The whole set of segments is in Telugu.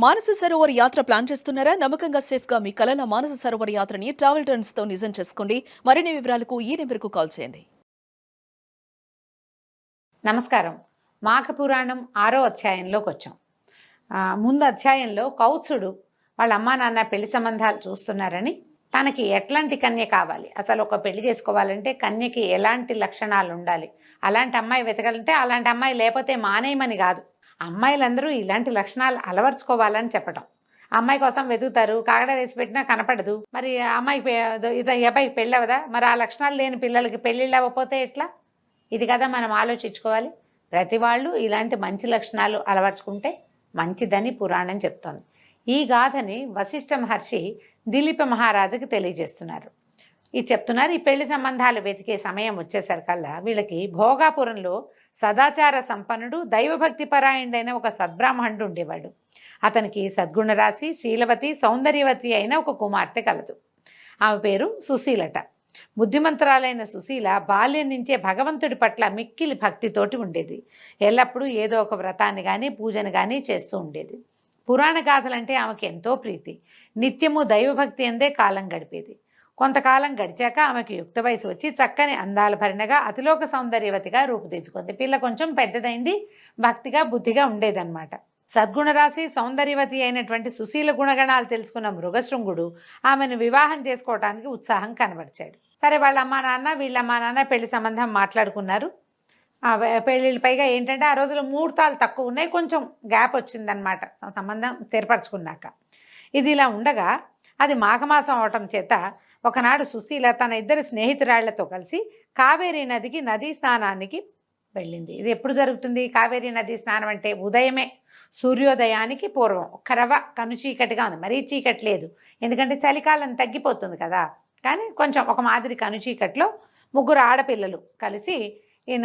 మానస సరోవర్ యాత్ర ప్లాన్ చేస్తున్నారా? నమ్మకంగా సేఫ్ గా మీ కలల మానస సరోవర్ యాత్రని ట్రావెల్ టర్న్స్ తో నిజం చేసుకోండి. మరిన్ని వివరాలకు ఈ నెంబర్కు కాల్ చేయండి. నమస్కారం. మాఘపురాణం 6వ అధ్యాయంలోకి వచ్చాం. ముందు అధ్యాయంలో కౌత్సుడు వాళ్ళ అమ్మా నాన్న పెళ్లి సంబంధాలు చూస్తున్నారని, తనకి ఎట్లాంటి కన్య కావాలి, అసలు ఒక పెళ్లి చేసుకోవాలంటే కన్యకి ఎలాంటి లక్షణాలు ఉండాలి, అలాంటి అమ్మాయి వెతకాలంటే అలాంటి అమ్మాయి లేకపోతే మానేయమని కాదు, అమ్మాయిలందరూ ఇలాంటి లక్షణాలు అలవర్చుకోవాలని చెప్పటం. అమ్మాయి కోసం వెతుకుతారు, కాగడ వేసి పెట్టినా కనపడదు. మరి అమ్మాయికి అబ్బాయికి పెళ్ళి అవ్వదా? మరి ఆ లక్షణాలు లేని పిల్లలకి పెళ్ళిళ్ళు అవ్వకపోతే ఎట్లా? ఇది కదా మనం ఆలోచించుకోవాలి. ప్రతి వాళ్ళు ఇలాంటి మంచి లక్షణాలు అలవర్చుకుంటే మంచిదని పురాణం చెప్తోంది. ఈ గాథని వశిష్ఠ మహర్షి దిలీప మహారాజుకి తెలియజేస్తున్నారు. ఈ పెళ్లి సంబంధాలు వెతికే సమయం వచ్చేసరికల్లా వీళ్ళకి భోగాపురంలో సదాచార సంపన్నుడు, దైవభక్తి పరాయణుడైన ఒక సద్బ్రాహ్మణుడు ఉండేవాడు. అతనికి సద్గుణరాశి, శీలవతి, సౌందర్యవతి అయిన ఒక కుమార్తె కలదు. ఆమె పేరు సుశీలట. బుద్ధిమంతురాలైన సుశీల బాల్యం నుంచే భగవంతుడి పట్ల మిక్కిలి భక్తితోటి ఉండేది. ఎల్లప్పుడూ ఏదో ఒక వ్రతాన్ని కానీ పూజను కానీ చేస్తూ ఉండేది. పురాణ గాథలంటే ఆమెకి ఎంతో ప్రీతి. నిత్యము దైవభక్తి అందే కాలం గడిపేది. కొంతకాలం గడిచాక ఆమెకి యుక్త వయసు వచ్చి చక్కని అందాల భరిణగా అతిలోక సౌందర్యవతిగా రూపుదిద్దుకుంది. పిల్ల కొంచెం పెద్దదైంది, భక్తిగా బుద్ధిగా ఉండేదన్నమాట. సద్గుణరాశి, సౌందర్యవతి అయినటువంటి సుశీల గుణగణాలు తెలుసుకున్న మృగశృంగుడు ఆమెను వివాహం చేసుకోవడానికి ఉత్సాహం కనబరిచాడు. సరే, వాళ్ళ అమ్మా నాన్న వీళ్ళమ్మా నాన్న పెళ్లి సంబంధం మాట్లాడుకున్నారు. పెళ్ళిళ్ళు పైగా ఏంటంటే ఆ రోజుల్లో ముహూర్తాలు తక్కువ ఉన్నాయి, కొంచెం గ్యాప్ వచ్చిందనమాట సంబంధం స్థిరపరచుకున్నాక. ఇది ఇలా ఉండగా అది మాఘమాసం అవటం చేత ఒకనాడు సుశీల తన ఇద్దరు స్నేహితురాళ్లతో కలిసి కావేరీ నదికి నదీ స్నానానికి వెళ్ళింది. ఇది ఎప్పుడు జరుగుతుంది? కావేరీ నదీ స్నానం అంటే ఉదయమే, సూర్యోదయానికి పూర్వం. ఒక్క రవ్వ కను చీకటిగా ఉంది, మరీ చీకటి లేదు, ఎందుకంటే చలికాలం తగ్గిపోతుంది కదా. కానీ కొంచెం ఒక మాదిరి కను చీకట్లో ముగ్గురు ఆడపిల్లలు కలిసి ఈ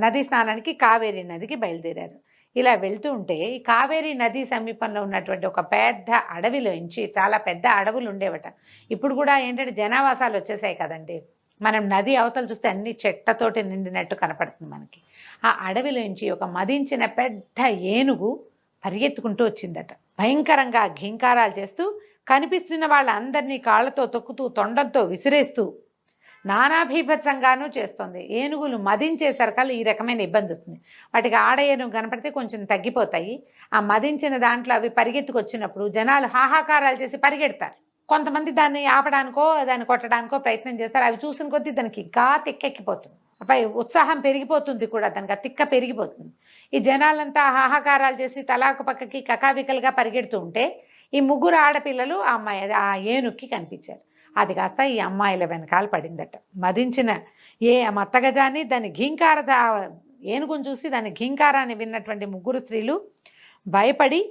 నదీ స్నానానికి కావేరీ నదికి బయలుదేరారు. ఇలా వెళ్తూ ఉంటే ఈ కావేరీ నది సమీపంలో ఉన్నటువంటి ఒక పెద్ద అడవిలోంచి, చాలా పెద్ద అడవులు ఉండేవట. ఇప్పుడు కూడా ఏంటంటే జనావాసాలు వచ్చేసాయి కదండి. మనం నది అవతల చూస్తే అన్ని చెట్టతోటి నిండినట్టు కనపడుతుంది మనకి. ఆ అడవిలోంచి ఒక మదించిన పెద్ద ఏనుగు పరిగెత్తుకుంటూ వచ్చిందట. భయంకరంగా ఘీంకారాలు చేస్తూ కనిపిస్తున్న వాళ్ళందరినీ కాళ్ళతో తొక్కుతూ, తొండంతో విసిరేస్తూ నానాభీభత్సంగానూ చేస్తుంది. ఏనుగులు మదించేసరికల్లా ఈ రకమైన ఇబ్బంది వస్తుంది. వాటికి ఆడ ఏనుగు కనపడితే కొంచెం తగ్గిపోతాయి. ఆ మదించిన దాంట్లో అవి పరిగెత్తుకొచ్చినప్పుడు జనాలు హాహాకారాలు చేసి పరిగెడతారు. కొంతమంది దాన్ని ఆపడానికో దాన్ని కొట్టడానికో ప్రయత్నం చేస్తారు. అవి చూసిన కొద్దీ దానికి ఇంకా తిక్కెక్కిపోతుంది, అపై ఉత్సాహం పెరిగిపోతుంది కూడా, దానికి ఆ తిక్క పెరిగిపోతుంది. ఈ జనాలంతా హాహాకారాలు చేసి తలాకు పక్కకి కకావికలుగా పరిగెడుతూ ఉంటే ఈ ముగ్గురు ఆడపిల్లలు ఆ ఏనుగుకి కనిపించారు. అది కాస్త ఈ అమ్మాయిల వెనకాల పడిందట. మదించిన మత్తగజాన్ని దాని ఏనుగును చూసి దాని ఘీంకారాన్ని విన్నటువంటి ముగ్గురు స్త్రీలు భయపడి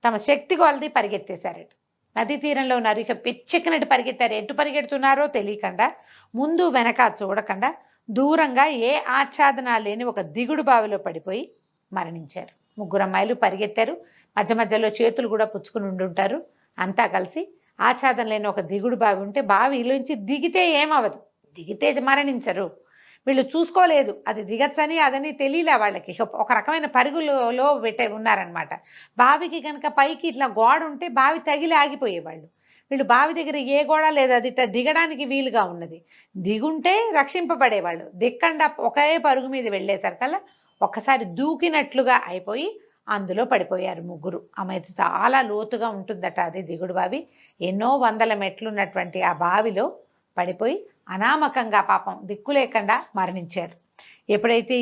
తమ శక్తి కొలది పరిగెత్తేశారట. నదీ తీరంలో ఉన్నారు, ఇక పిచ్చెక్కినట్టు పరిగెత్తారు. ఎటు పరిగెడుతున్నారో తెలియకుండా, ముందు వెనక చూడకుండా దూరంగా ఏ ఆచ్ఛాదన లేని ఒక దిగుడు బావిలో పడిపోయి మరణించారు. ముగ్గురు అమ్మాయిలు పరిగెత్తారు, మధ్య మధ్యలో చేతులు కూడా పుచ్చుకుని ఉండుంటారు. అంతా కలిసి ఆచ్ఛాదన లేని ఒక దిగుడు బావి ఉంటే బావిలోంచి దిగితే ఏమవదు, దిగితే మరణించరు. వీళ్ళు చూసుకోలేదు అది దిగచ్చని, అదని తెలియలే వాళ్ళకి. ఒక రకమైన పరుగులో ఉన్నారనమాట. బావికి కనుక పైకి ఇట్లా గోడ ఉంటే బావి తగిలి ఆగిపోయేవాళ్ళు. వీళ్ళు బావి దగ్గర ఏ గోడ లేదు, అది ఇట్లా దిగడానికి వీలుగా ఉన్నది. దిగుంటే రక్షింపబడేవాళ్ళు. దిక్కండా ఒకే పరుగు మీద వెళ్ళేసరికల్లా ఒక్కసారి దూకినట్లుగా అయిపోయి అందులో పడిపోయారు ముగ్గురు. ఆమె చాలా లోతుగా ఉంటుందట అది దిగుడు బావి. ఎన్నో వందల మెట్లున్నటువంటి ఆ బావిలో పడిపోయి అనామకంగా పాపం దిక్కు లేకుండా మరణించారు. ఎప్పుడైతే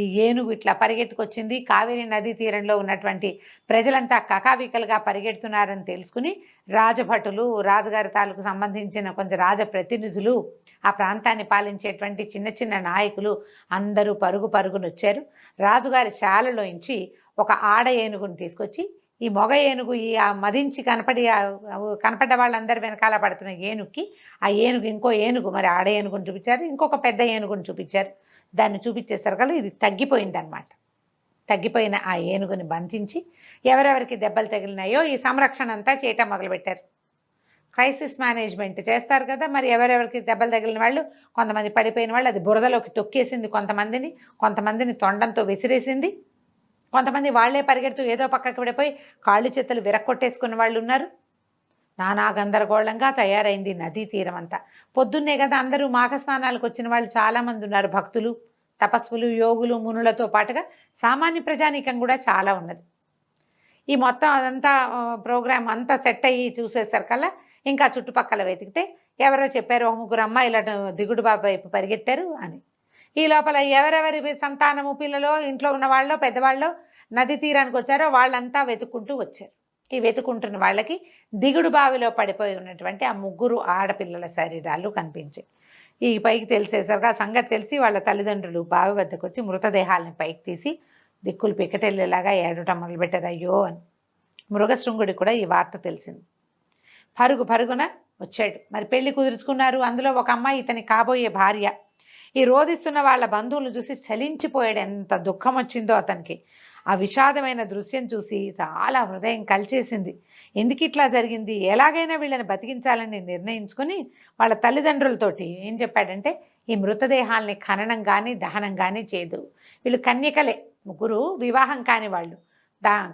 ఈ ఏనుగు ఇట్లా పరిగెత్తుకొచ్చింది, కావేరీ నదీ తీరంలో ఉన్నటువంటి ప్రజలంతా కకావికలుగా పరిగెడుతున్నారని తెలుసుకుని రాజభటులు, రాజుగారి తాలూకు సంబంధించిన కొంచెం రాజప్రతినిధులు, ఆ ప్రాంతాన్ని పాలించేటువంటి చిన్న చిన్న నాయకులు అందరూ పరుగునొచ్చారు. రాజుగారి శాలలోంచి ఒక ఆడ ఏనుగుని తీసుకొచ్చి ఈ మొగ ఏనుగు ఆ మదించి కనపడ్డ వాళ్ళందరి వెనకాల పడుతున్న ఏనుగుకి, ఆ ఏనుగు ఇంకో ఏనుగు, మరి ఆడ ఏనుగుని చూపించారు, ఇంకొక పెద్ద ఏనుగుని చూపించారు. దాన్ని చూపించేసరికల్లా ఇది తగ్గిపోయిందనమాట. తగ్గిపోయిన ఆ ఏనుగుని బంధించి ఎవరెవరికి దెబ్బలు తగిలినాయో ఈ సంరక్షణ అంతా చేయటం మొదలుపెట్టారు. క్రైసిస్ మేనేజ్మెంట్ చేస్తారు కదా, మరి ఎవరెవరికి దెబ్బలు తగిలిన వాళ్ళు, కొంతమంది పడిపోయిన వాళ్ళు అది బురదలోకి తొక్కేసింది, కొంతమందిని తొండంతో విసిరేసింది. కొంతమంది వాళ్లే పరిగెడుతూ ఏదో పక్కకి విడిపోయి కాళ్ళు చేతులు విరక్కొట్టేసుకున్న వాళ్ళు ఉన్నారు. నానా గందరగోళంగా తయారైంది నదీ తీరం అంతా. పొద్దున్నే కదా అందరూ మాఘ స్నానాలకు వచ్చిన వాళ్ళు చాలామంది ఉన్నారు. భక్తులు, తపస్సులు, యోగులు, మునులతో పాటుగా సామాన్య ప్రజానీకం కూడా చాలా ఉన్నది. ఈ మొత్తం అదంతా ప్రోగ్రాం అంతా సెట్ అయ్యి చూసేసరికల్లా ఇంకా చుట్టుపక్కల వెతికితే ఎవరో చెప్పారు, 3 అమ్మాయిల దిగుడు బాబు వైపు పరిగెత్తారు అని. ఈ లోపల ఎవరెవరి సంతానము, పిల్లలో, ఇంట్లో ఉన్న వాళ్ళు, పెద్దవాళ్ళు నది తీరానికి వచ్చారో వాళ్ళంతా వెతుక్కుంటూ వచ్చారు. ఈ వెతుకుంటున్న వాళ్ళకి దిగుడు బావిలో పడిపోయి ఉన్నటువంటి ఆ 3 ఆడపిల్లల శరీరాలు కనిపించాయి. ఈ పైకి తెలిసేసరికి ఆ సంగతి తెలిసి వాళ్ళ తల్లిదండ్రులు బావి వద్దకు వచ్చి మృతదేహాలని పైకి తీసి దిక్కులు పిక్కటెళ్ళేలాగా ఏడటం మొదలుపెట్టారు, అయ్యో అని. మృగశృంగుడికి కూడా ఈ వార్త తెలిసింది. పరుగున వచ్చాడు. మరి పెళ్లి కుదుర్చుకున్నారు. అందులో ఒక అమ్మాయి ఇతని కాబోయే భార్య. ఈ రోధిస్తున్న వాళ్ళ బంధువులు చూసి చలించిపోయాడు. ఎంత దుఃఖం వచ్చిందో అతనికి. ఆ విషాదమైన దృశ్యం చూసి చాలా హృదయం కలిచేసింది. ఎందుకు ఇట్లా జరిగింది, ఎలాగైనా వీళ్ళని బతికించాలని నిర్ణయించుకొని వాళ్ళ తల్లిదండ్రులతోటి ఏం చెప్పాడంటే, ఈ మృతదేహాల్ని ఖననం కానీ దహనం కానీ చేయదు. వీళ్ళు కన్యకలే, 3 వివాహం కాని వాళ్ళు.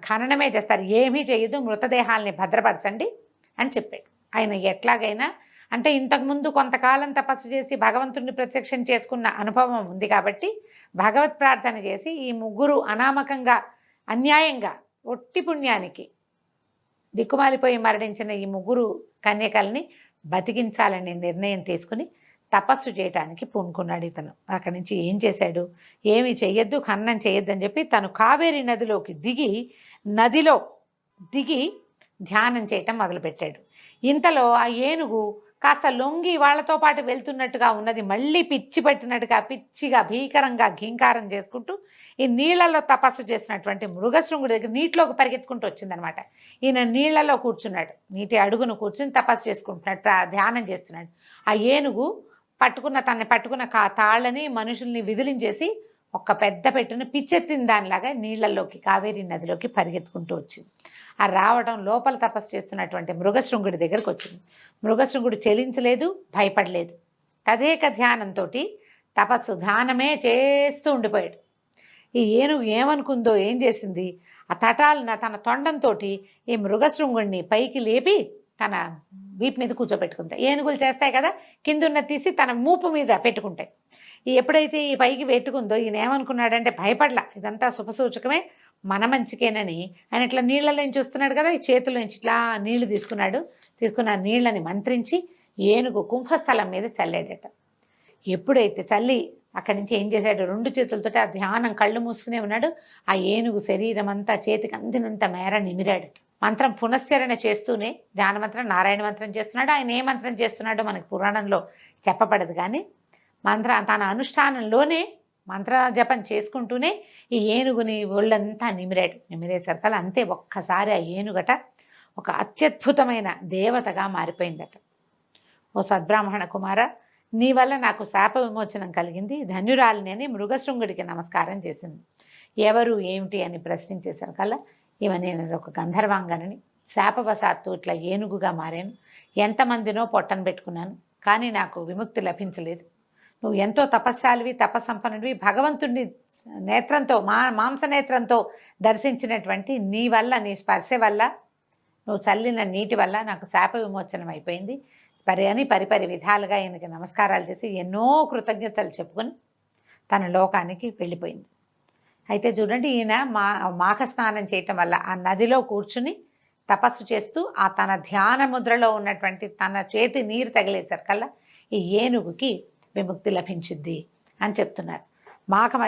ఖననమే చేస్తారు, ఏమీ చేయదు, మృతదేహాల్ని భద్రపరచండి అని చెప్పాడు. ఆయన ఎట్లాగైనా అంటే ఇంతకుముందు కొంతకాలం తపస్సు చేసి భగవంతుడిని ప్రత్యక్షం చేసుకున్న అనుభవం ఉంది కాబట్టి భగవత్ ప్రార్థన చేసి ఈ 3 అనామకంగా అన్యాయంగా ఒట్టి పుణ్యానికి దిక్కుమాలిపోయి మరణించిన ఈ 3 కన్యకల్ని బతికించాలని నిర్ణయం తీసుకుని తపస్సు చేయడానికి పూనుకున్నాడు ఇతను. అక్కడి నుంచి ఏం చేశాడు, ఏమి చెయ్యొద్దు, ఖననం చేయొద్దు అని చెప్పి తను కావేరీ నదిలోకి నదిలో దిగి ధ్యానం చేయటం మొదలుపెట్టాడు. ఇంతలో ఆ ఏనుగు కాస్త లొంగి వాళ్ళతో పాటు వెళ్తున్నట్టుగా ఉన్నది. మళ్ళీ పిచ్చి పట్టినట్టుగా పిచ్చిగా భీకరంగా ఘీంకారం చేసుకుంటూ ఈ నీళ్లలో తపస్సు చేసినటువంటి మృగశృంగుడి దగ్గర నీటిలోకి పరిగెత్తుకుంటూ వచ్చిందనమాట. ఈయన నీళ్లలో కూర్చున్నాడు, నీటి అడుగును కూర్చుని తపస్సు చేసుకుంటున్నాడు, ధ్యానం చేస్తున్నాడు. ఆ ఏనుగు తనని పట్టుకున్న తాళ్ళని మనుషుల్ని విదిలించేసి ఒక పెద్ద పెట్టుని పిచ్చెత్తిన దానిలాగా నీళ్లలోకి కావేరీ నదిలోకి పరిగెత్తుకుంటూ వచ్చింది. ఆ రావడం లోపల తపస్సు చేస్తున్నటువంటి మృగశృంగుడి దగ్గరకు వచ్చింది. మృగశృంగుడు చెలించలేదు, భయపడలేదు. తదేక ధ్యానంతో ధ్యానమే చేస్తూ ఉండిపోయాడు. ఈ ఏనుగు ఏమనుకుందో ఏం చేసింది, ఆ తన తొండంతో ఈ మృగశృంగుడిని పైకి లేపి తన వీపు మీద కూర్చోబెట్టుకుంది. ఏనుగులు చేస్తాయి కదా, కిందున్న తీసి తన మూపు మీద పెట్టుకుంటాయి. ఎప్పుడైతే ఈ పైకి పెట్టుకుందో ఈయన ఏమనుకున్నాడంటే, భయపడలా, ఇదంతా శుభసూచకమే, మన మంచికేనని ఆయన ఇట్లా నీళ్ళలోంచి చూస్తున్నాడు కదా, ఈ చేతుల్లోంచి ఇట్లా నీళ్లు తీసుకున్న నీళ్ళని మంత్రించి ఏనుగు కుంభస్థలం మీద చల్లాడట. ఎప్పుడైతే చల్లి అక్కడి నుంచి ఏం చేశాడు, 2 చేతులతో ఆ ధ్యానం కళ్ళు మూసుకునే ఉన్నాడు. ఆ ఏనుగు శరీరం అంతా చేతికి అందినంత మేర నిమిరాడు. మంత్రం పునశ్చరణ చేస్తూనే ధ్యాన మంత్రం, నారాయణ మంత్రం చేస్తున్నాడు. ఆయన ఏ మంత్రం చేస్తున్నాడో మనకు పురాణంలో చెప్పబడదు, కానీ తన అనుష్ఠానంలోనే మంత్ర జపం చేసుకుంటూనే ఈ ఏనుగుని ఒళ్ళంతా నిమిరేసరికల్ అంతే ఒక్కసారి ఆ ఏనుగట ఒక అత్యద్భుతమైన దేవతగా మారిపోయిందట. ఓ సద్బ్రాహ్మణ కుమార, నీ వల్ల నాకు శాప విమోచనం కలిగింది, ధన్యురాలిని అని మృగశృంగుడికి నమస్కారం చేసింది. ఎవరు ఏమిటి అని ప్రశ్నించేసరికల్లా నేను ఒక గంధర్వాంగనని, శాపవశాత్తు ఇట్లా ఏనుగుగా మారాను, ఎంతమందినో పొట్టను పెట్టుకున్నాను, కానీ నాకు విముక్తి లభించలేదు. నువ్వు ఎంతో తపస్శాలివి, తపస్సంపన్నుడివి, భగవంతుడిని నేత్రంతో మాంసనేత్రంతో దర్శించినటువంటి నీ వల్ల, నీ స్పర్శ వల్ల, నువ్వు చల్లిన నీటి వల్ల నాకు శాప విమోచనం అయిపోయింది అని పరిపరి విధాలుగా ఈయనకి నమస్కారాలు చేసి ఎన్నో కృతజ్ఞతలు చెప్పుకొని తన లోకానికి వెళ్ళిపోయింది. అయితే చూడండి, ఈయన మాఘ స్నానం చేయటం వల్ల ఆ నదిలో కూర్చుని తపస్సు చేస్తూ ఆ తన ధ్యాన ముద్రలో ఉన్నటువంటి తన చేతి నీరు తగిలేసరికల్లా ఈ ఏనుగుకి విముక్తి లభించింది అని చెప్తున్నారు.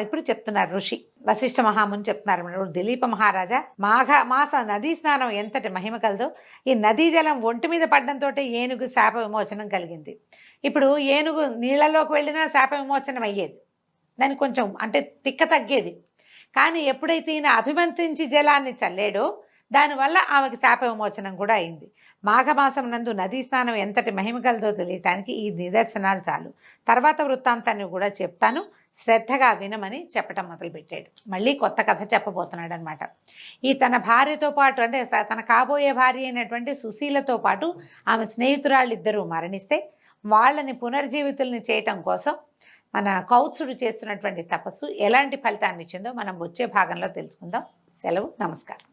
ఇప్పుడు చెప్తున్నారు ఋషి వశిష్ఠ మహాముని చెప్తున్నారు, దిలీప మహారాజా, మాఘ నదీ స్నానం ఎంతటి మహిమ కలదో, ఈ నదీ జలం ఒంటి మీద పడ్డంతో ఏనుగు శాప విమోచనం కలిగింది. ఇప్పుడు ఏనుగు నీళ్లలోకి వెళ్ళినా శాప విమోచనం అయ్యేది, దానికి కొంచెం అంటే తిక్క తగ్గేది. కానీ ఎప్పుడైతే ఈయన అభిమంత్రించి జలాన్ని చల్లాడో దానివల్ల ఆమెకి శాప విమోచనం కూడా అయింది. మాఘమాసం నందు నదీ స్నానం ఎంతటి మహిమ కలదో తెలియటానికి ఈ నిదర్శనాలు చాలు. తర్వాత వృత్తాంతాన్ని కూడా చెప్తాను, శ్రద్ధగా వినమని చెప్పటం మొదలుపెట్టాడు. మళ్ళీ కొత్త కథ చెప్పబోతున్నాడు అనమాట. ఈ తన భార్యతో పాటు, అంటే తన కాబోయే భార్య అయినటువంటి సుశీలతో పాటు ఆమె స్నేహితురాళ్ళిద్దరూ మరణిస్తే వాళ్ళని పునర్జీవితుల్ని చేయటం కోసం మన కౌత్సుడు చేస్తున్నటువంటి తపస్సు ఎలాంటి ఫలితాన్ని ఇచ్చిందో మనం వచ్చే భాగంలో తెలుసుకుందాం. సెలవు, నమస్కారం.